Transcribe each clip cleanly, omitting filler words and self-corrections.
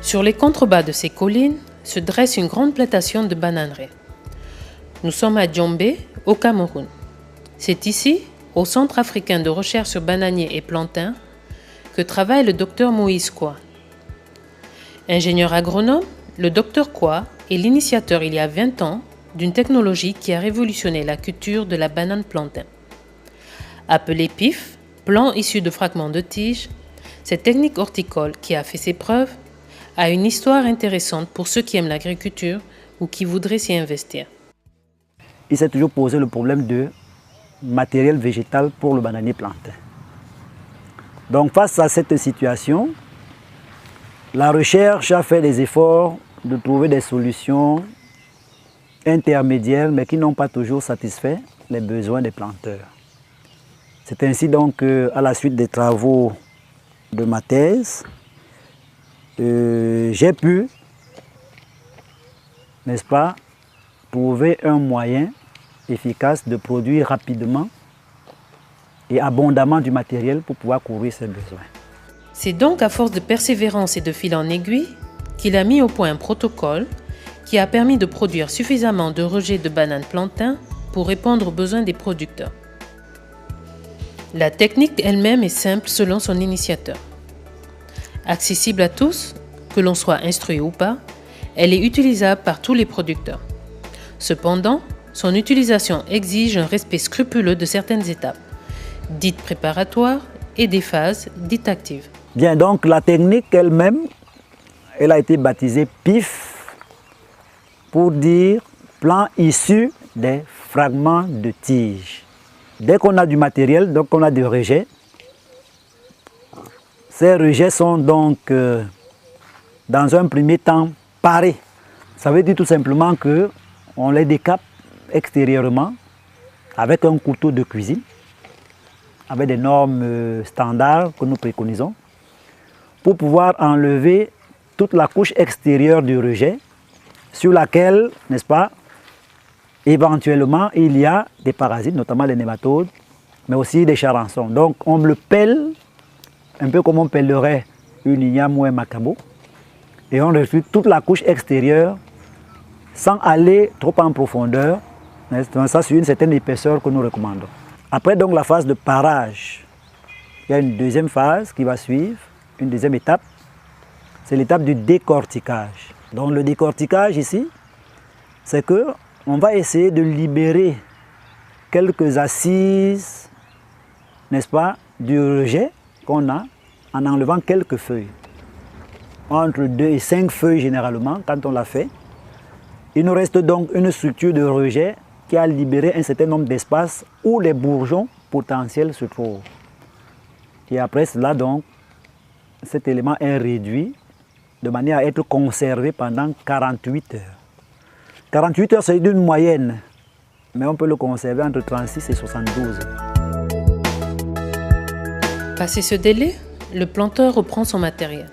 Sur les contrebas de ces collines se dresse une grande plantation de bananeraies. Nous sommes à Djombe, au Cameroun. C'est ici, au Centre africain de recherche sur bananiers et plantains, que travaille le docteur Moïse Kwa. Ingénieur agronome, le docteur Kwa est l'initiateur il y a 20 ans d'une technologie qui a révolutionné la culture de la banane plantain. Appelée PIF, plant issu de fragments de tiges, cette technique horticole qui a fait ses preuves a une histoire intéressante pour ceux qui aiment l'agriculture ou qui voudraient s'y investir. Il s'est toujours posé le problème de matériel végétal pour le bananier plantain. Donc face à cette situation, la recherche a fait des efforts de trouver des solutions intermédiaires mais qui n'ont pas toujours satisfait les besoins des planteurs. C'est ainsi donc qu'à la suite des travaux de ma thèse, j'ai pu, n'est-ce pas, trouver un moyen efficace de produire rapidement et abondamment du matériel pour pouvoir couvrir ses besoins. C'est donc à force de persévérance et de fil en aiguille qu'il a mis au point un protocole qui a permis de produire suffisamment de rejets de bananes plantain pour répondre aux besoins des producteurs. La technique elle-même est simple selon son initiateur. Accessible à tous, que l'on soit instruit ou pas, elle est utilisable par tous les producteurs. Cependant, son utilisation exige un respect scrupuleux de certaines étapes, dites préparatoires, et des phases dites actives. Bien, donc la technique elle-même, elle a été baptisée PIF pour dire plant issu des fragments de tiges. Dès qu'on a du matériel, donc on a des rejets, ces rejets sont donc dans un premier temps parés. Ça veut dire tout simplement qu'on les décape extérieurement avec un couteau de cuisine, avec des normes standards que nous préconisons, pour pouvoir enlever toute la couche extérieure du rejet sur laquelle, n'est-ce pas, éventuellement il y a des parasites, notamment les nématodes, mais aussi des charançons. Donc on le pèle, un peu comme on pèlerait une igname ou un macabo, et on retire toute la couche extérieure sans aller trop en profondeur. Ça, c'est une certaine épaisseur que nous recommandons. Après donc la phase de parage, il y a une deuxième phase qui va suivre, une deuxième étape, c'est l'étape du décortiquage. Donc le décortiquage ici, c'est qu'on va essayer de libérer quelques assises, n'est-ce pas, du rejet qu'on a en enlevant quelques feuilles. Entre 2 et 5 feuilles généralement, quand on l'a fait. Il nous reste donc une structure de rejet qui a libéré un certain nombre d'espaces où les bourgeons potentiels se trouvent. Et après cela, donc, cet élément est réduit de manière à être conservé pendant 48 heures. 48 heures, c'est une moyenne, mais on peut le conserver entre 36 et 72 heures. Passé ce délai, le planteur reprend son matériel.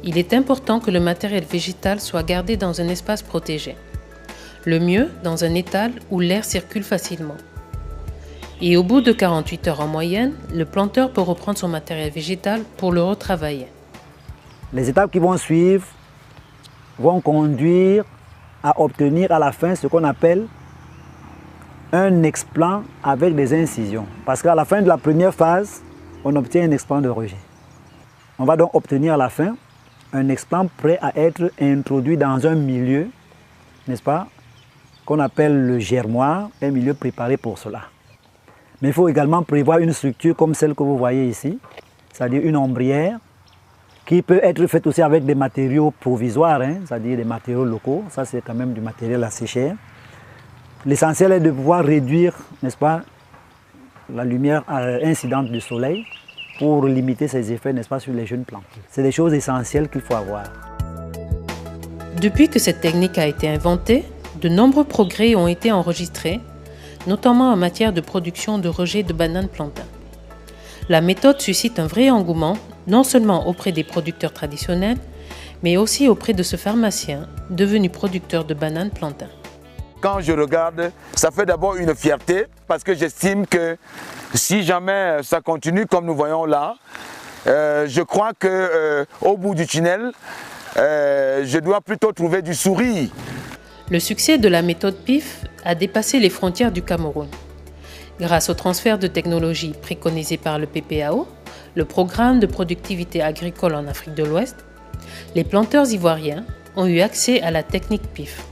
Il est important que le matériel végétal soit gardé dans un espace protégé. Le mieux, dans un étal où l'air circule facilement. Et au bout de 48 heures en moyenne, le planteur peut reprendre son matériel végétal pour le retravailler. Les étapes qui vont suivre vont conduire à obtenir à la fin ce qu'on appelle un explant avec des incisions. Parce qu'à la fin de la première phase, on obtient un explant de rejet. On va donc obtenir à la fin un explant prêt à être introduit dans un milieu, n'est-ce pas, qu'on appelle le germoir, un milieu préparé pour cela. Mais il faut également prévoir une structure comme celle que vous voyez ici, c'est-à-dire une ombrière, qui peut être faite aussi avec des matériaux provisoires, c'est-à-dire des matériaux locaux. Ça, c'est quand même du matériel assez cher. L'essentiel est de pouvoir réduire, n'est-ce pas, la lumière incidente du soleil pour limiter ses effets, n'est-ce pas, sur les jeunes plantes. C'est des choses essentielles qu'il faut avoir. Depuis que cette technique a été inventée, de nombreux progrès ont été enregistrés, notamment en matière de production de rejets de bananes plantain. La méthode suscite un vrai engouement, non seulement auprès des producteurs traditionnels, mais aussi auprès de ce pharmacien devenu producteur de bananes plantain. Quand je regarde, ça fait d'abord une fierté parce que j'estime que si jamais ça continue comme nous voyons là, je crois qu'au bout du tunnel, je dois plutôt trouver du sourire. Le succès de la méthode PIF a dépassé les frontières du Cameroun. Grâce au transfert de technologies préconisé par le PPAO, le Programme de productivité agricole en Afrique de l'Ouest, les planteurs ivoiriens ont eu accès à la technique PIF.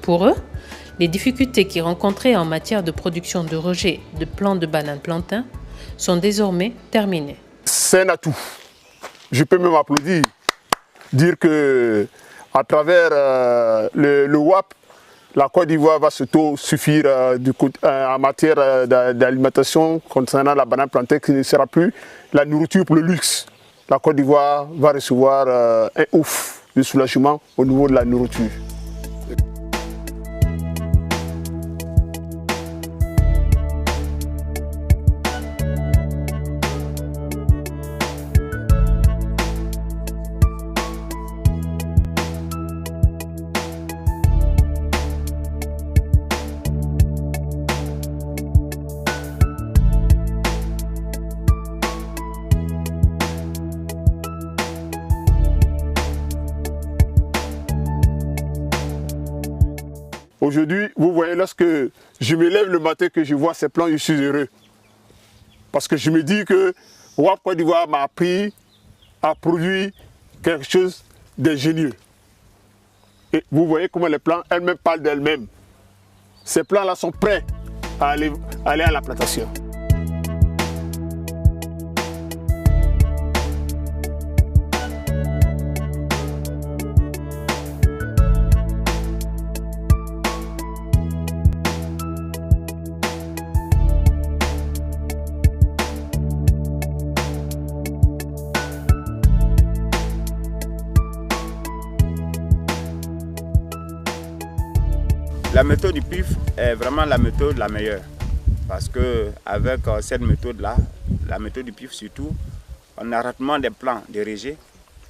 Pour eux, les difficultés qu'ils rencontraient en matière de production de rejets de plants de bananes plantains sont désormais terminées. C'est un atout. Je peux même applaudir, dire que à travers le WAP, la Côte d'Ivoire va s'autosuffire en matière d'alimentation concernant la banane plantaine, qui ne sera plus la nourriture pour le luxe. La Côte d'Ivoire va recevoir un ouf de soulagement au niveau de la nourriture. Aujourd'hui, vous voyez, lorsque je me lève le matin, que je vois ces plants, je suis heureux. Parce que je me dis que WAP Côte d'Ivoire m'a appris à produire quelque chose d'ingénieux. Et vous voyez comment les plants elles-mêmes parlent d'elles-mêmes. Ces plants-là sont prêts à aller à la plantation. La méthode du PIF est vraiment la méthode la meilleure parce qu'avec cette méthode-là, la méthode du PIF surtout, on a rapidement des plans de rejets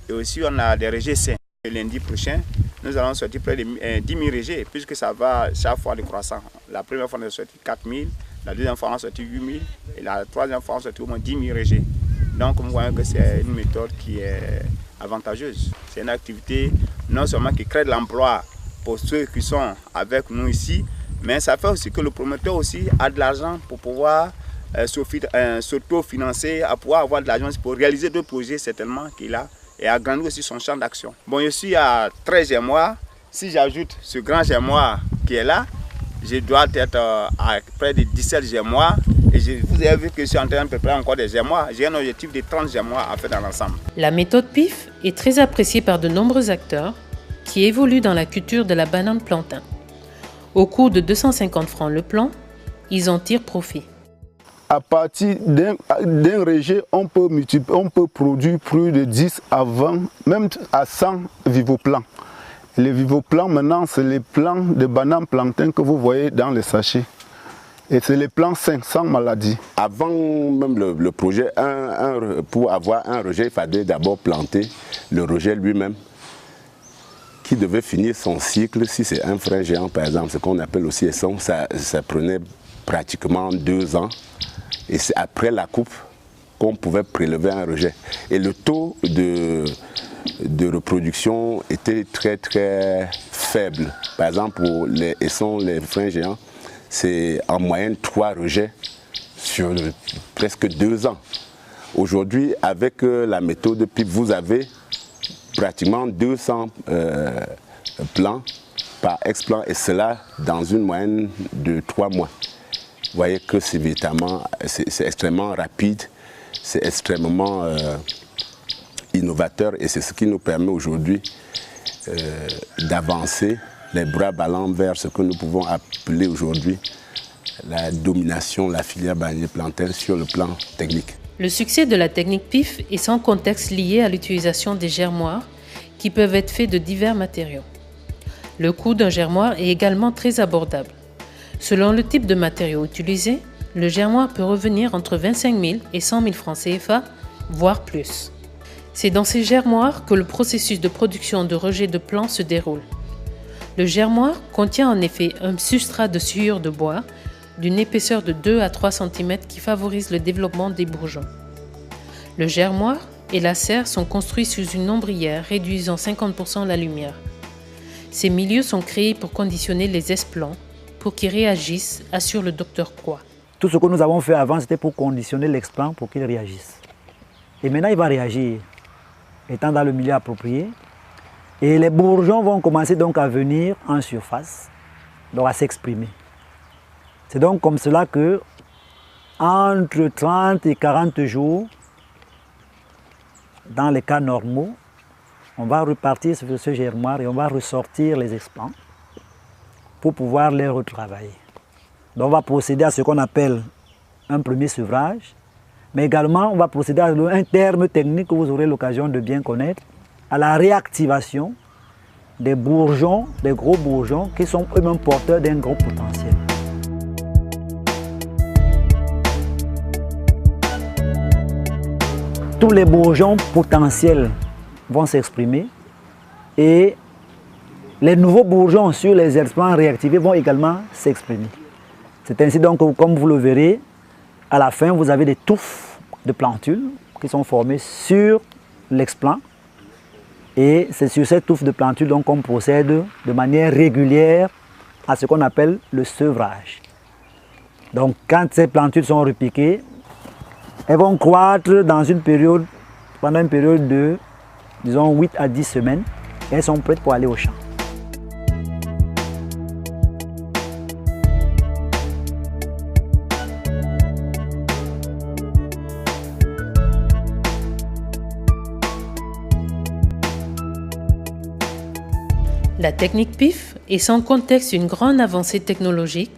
et aussi on a des rejets sains. Le lundi prochain, nous allons sortir près de 10 000 rejets puisque ça va chaque fois décroissant. La première fois on a sorti 4 000, la deuxième fois on a sorti 8 000 et la troisième fois on a sorti au moins 10 000 rejets. Donc vous voyez que c'est une méthode qui est avantageuse. C'est une activité non seulement qui crée de l'emploi pour ceux qui sont avec nous ici, mais ça fait aussi que le promoteur aussi a de l'argent pour pouvoir s'auto-financer, à pouvoir avoir de l'argent pour réaliser d'autres projets certainement qu'il a et agrandir aussi son champ d'action. Bon, je suis à 13 germoirs. Si j'ajoute ce grand germoir qui est là, je dois être à près de 17 germoirs. Et vous avez vu que je suis en train de préparer encore des germoirs. J'ai un objectif de 30 germoirs à faire dans l'ensemble. La méthode PIF est très appréciée par de nombreux acteurs qui évoluent dans la culture de la banane plantain. Au coût de 250 francs le plant, ils en tirent profit. À partir d'un rejet, on peut produire plus de 10 à 20, même à 100 vivoplants. Les vivoplants, maintenant, c'est les plants de banane plantain que vous voyez dans les sachets. Et c'est les plants 500 maladies. Avant même le projet, pour avoir un rejet, il fallait d'abord planter le rejet lui-même, qui devait finir son cycle. Si c'est un frein géant, par exemple, ce qu'on appelle aussi esson, ça prenait pratiquement 2 ans. Et c'est après la coupe qu'on pouvait prélever un rejet. Et le taux de reproduction était très très faible. Par exemple, pour les essons, les freins géants, c'est en moyenne 3 rejets sur presque 2 ans. Aujourd'hui, avec la méthode PIF, vous avez pratiquement 200 plants par explant, et cela dans une moyenne de 3 mois. Vous voyez que c'est extrêmement rapide, c'est extrêmement innovateur, et c'est ce qui nous permet aujourd'hui d'avancer les bras ballants vers ce que nous pouvons appeler aujourd'hui la domination de la filière bananier plantain sur le plan technique. Le succès de la technique PIF est sans contexte lié à l'utilisation des germoirs qui peuvent être faits de divers matériaux. Le coût d'un germoir est également très abordable. Selon le type de matériau utilisé, le germoir peut revenir entre 25 000 et 100 000 francs CFA, voire plus. C'est dans ces germoirs que le processus de production de rejet de plants se déroule. Le germoir contient en effet un substrat de sciure de bois d'une épaisseur de 2 à 3 cm qui favorise le développement des bourgeons. Le germoir et la serre sont construits sous une ombrière réduisant 50% la lumière. Ces milieux sont créés pour conditionner les esplans pour qu'ils réagissent, assure le docteur Croix. Tout ce que nous avons fait avant, c'était pour conditionner l'explant pour qu'il réagisse. Et maintenant, il va réagir, étant dans le milieu approprié. Et les bourgeons vont commencer donc à venir en surface, donc à s'exprimer. C'est donc comme cela que, entre 30 et 40 jours, dans les cas normaux, on va repartir sur ce germoir et on va ressortir les explants pour pouvoir les retravailler. Donc on va procéder à ce qu'on appelle un premier sevrage, mais également on va procéder à un terme technique que vous aurez l'occasion de bien connaître, à la réactivation des bourgeons, des gros bourgeons qui sont eux-mêmes porteurs d'un gros potentiel. Tous les bourgeons potentiels vont s'exprimer et les nouveaux bourgeons sur les explants réactivés vont également s'exprimer. C'est ainsi donc que, comme vous le verrez, à la fin, vous avez des touffes de plantules qui sont formées sur l'explant. Et c'est sur cette touffe de plantules qu'on procède de manière régulière à ce qu'on appelle le sevrage. Donc quand ces plantules sont repiquées, elles vont croître dans une période, pendant une période de, disons, 8 à 10 semaines. Et elles sont prêtes pour aller au champ. La technique PIF est sans contexte une grande avancée technologique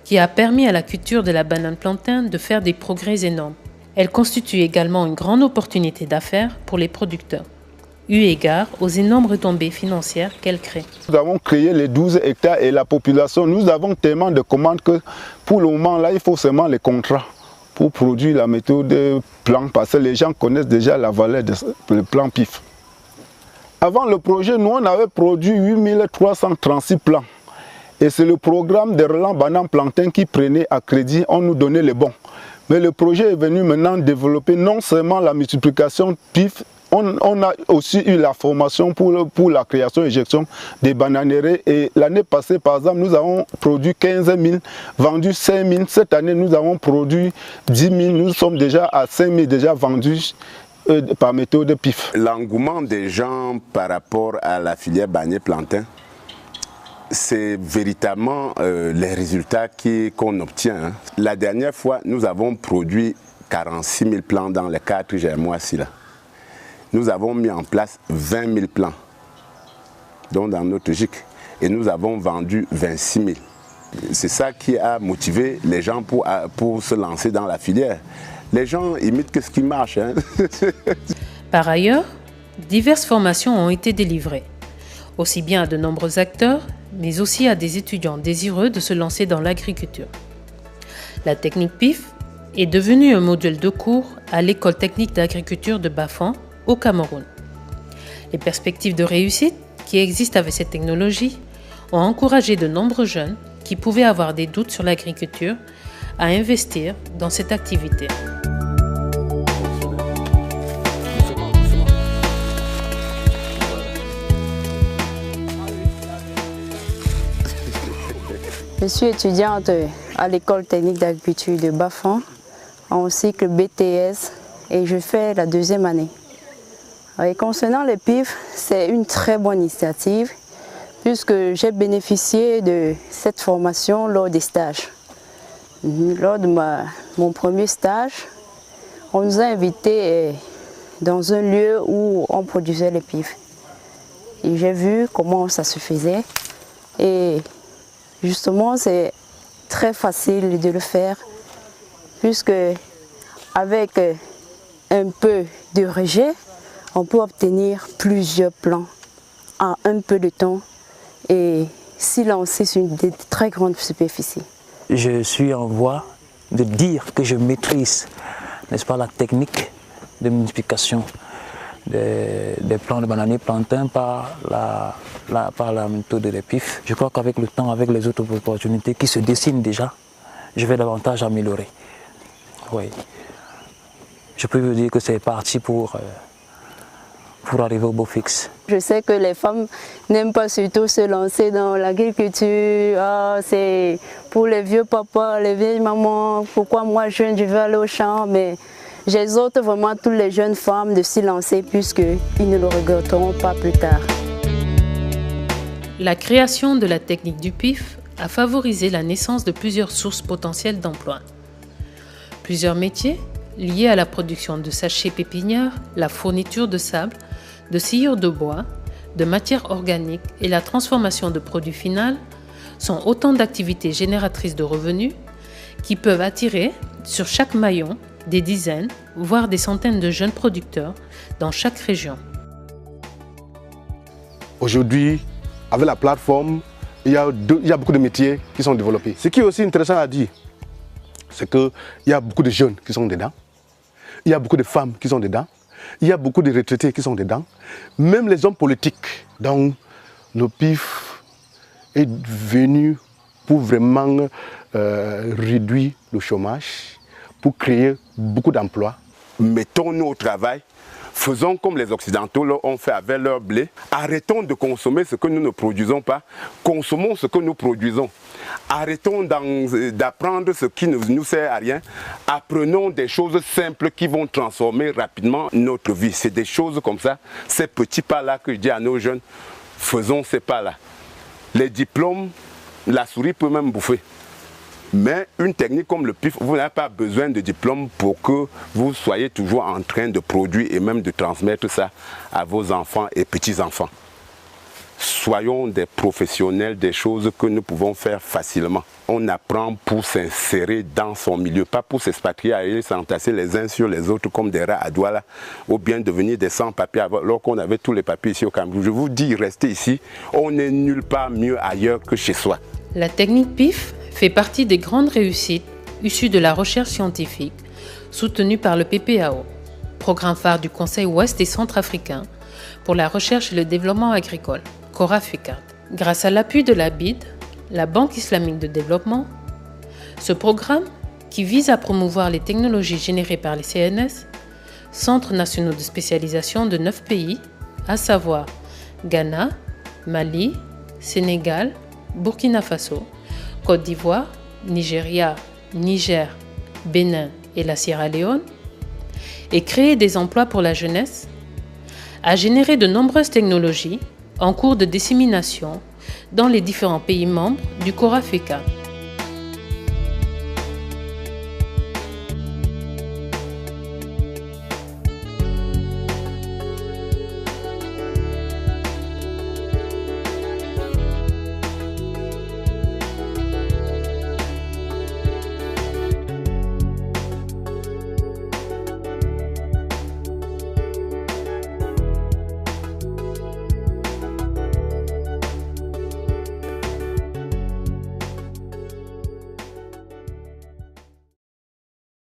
qui a permis à la culture de la banane plantain de faire des progrès énormes. Elle constitue également une grande opportunité d'affaires pour les producteurs, eu égard aux énormes retombées financières qu'elle crée. Nous avons créé les 12 hectares et la population, nous avons tellement de commandes que pour le moment là, il faut seulement les contrats pour produire la méthode de plan, parce que les gens connaissent déjà la valeur du plan PIF. Avant le projet, nous on avait produit 8336 plants. Et c'est le programme de relance banane plantain qui prenait à crédit, on nous donnait les bons. Mais le projet est venu maintenant développer non seulement la multiplication PIF, on a aussi eu la formation pour la création et gestion des bananeraies. Et l'année passée, par exemple, nous avons produit 15 000, vendu 5 000. Cette année, nous avons produit 10 000. Nous sommes déjà à 5 000 déjà vendus par méthode PIF. L'engouement des gens par rapport à la filière bananier plantain, c'est véritablement les résultats qu'on obtient. La dernière fois, nous avons produit 46 000 plants dans les 4 germois-ci. Nous avons mis en place 20 000 plants, donc dans notre gic, et nous avons vendu 26 000. C'est ça qui a motivé les gens pour se lancer dans la filière. Les gens imitent ce qui marche. Par ailleurs, diverses formations ont été délivrées, aussi bien à de nombreux acteurs, mais aussi à des étudiants désireux de se lancer dans l'agriculture. La technique PIF est devenue un modèle de cours à l'école technique d'agriculture de Bafang, au Cameroun. Les perspectives de réussite qui existent avec cette technologie ont encouragé de nombreux jeunes qui pouvaient avoir des doutes sur l'agriculture à investir dans cette activité. Je suis étudiante à l'école technique d'agriculture de Bafang en cycle BTS et je fais la 2e année. Et concernant le PIF, c'est une très bonne initiative puisque j'ai bénéficié de cette formation lors des stages. Lors de mon premier stage, on nous a invités dans un lieu où on produisait le PIF. Et j'ai vu comment ça se faisait et justement c'est très facile de le faire puisque avec un peu de rejet, on peut obtenir plusieurs plants en un peu de temps et s'y lancer sur une très grande superficie. Je suis en voie de dire que je maîtrise, n'est-ce pas, la technique de multiplication des plants de bananier plantain par la méthode de PIF. Je crois qu'avec le temps, avec les autres opportunités qui se dessinent déjà, je vais davantage améliorer. Oui. je peux vous dire que c'est parti pour arriver au beau fixe. Je sais que les femmes n'aiment pas surtout se lancer dans l'agriculture. Ah, c'est pour les vieux papas, les vieilles mamans, pourquoi moi jeune je veux aller au champ, mais j'exhorte vraiment toutes les jeunes femmes de s'y lancer puisqu'ils ne le regretteront pas plus tard. La création de la technique du PIF a favorisé la naissance de plusieurs sources potentielles d'emploi. Plusieurs métiers liés à la production de sachets pépinières, la fourniture de sable, de sciure de bois, de matières organiques et la transformation de produits finaux sont autant d'activités génératrices de revenus qui peuvent attirer sur chaque maillon des dizaines, voire des centaines de jeunes producteurs dans chaque région. Aujourd'hui, avec la plateforme, il y a beaucoup de métiers qui sont développés. Ce qui est aussi intéressant à dire, c'est qu'il y a beaucoup de jeunes qui sont dedans, il y a beaucoup de femmes qui sont dedans, il y a beaucoup de retraités qui sont dedans, même les hommes politiques. Donc, le PIF est venu pour vraiment réduire le chômage, pour créer beaucoup d'emplois. Mettons-nous au travail, faisons comme les Occidentaux ont fait avec leur blé. Arrêtons de consommer ce que nous ne produisons pas, consommons ce que nous produisons. Arrêtons d'apprendre ce qui ne nous sert à rien. Apprenons des choses simples qui vont transformer rapidement notre vie. C'est des choses comme ça, ces petits pas-là que je dis à nos jeunes, faisons ces pas-là. Les diplômes, la souris peut même bouffer. Mais une technique comme le PIF, vous n'avez pas besoin de diplôme pour que vous soyez toujours en train de produire et même de transmettre ça à vos enfants et petits-enfants. Soyons des professionnels des choses que nous pouvons faire facilement. On apprend pour s'insérer dans son milieu, pas pour s'expatrier et s'entasser les uns sur les autres comme des rats à Douala, ou bien devenir des sans-papiers alors qu'on avait tous les papiers ici au Cameroun. Je vous dis, restez ici, on n'est nulle part mieux ailleurs que chez soi. La technique PIF fait partie des grandes réussites issues de la recherche scientifique soutenue par le PPAO, programme phare du Conseil ouest et centrafricain pour la recherche et le développement agricole, CORAFECAD. Grâce à l'appui de la BID, la Banque islamique de développement, ce programme, qui vise à promouvoir les technologies générées par les CNS, Centres nationaux de spécialisation de 9 pays, à savoir Ghana, Mali, Sénégal, Burkina Faso, Côte d'Ivoire, Nigeria, Niger, Bénin et la Sierra Leone, et créer des emplois pour la jeunesse, a généré de nombreuses technologies en cours de dissémination dans les différents pays membres du CORAFECAD.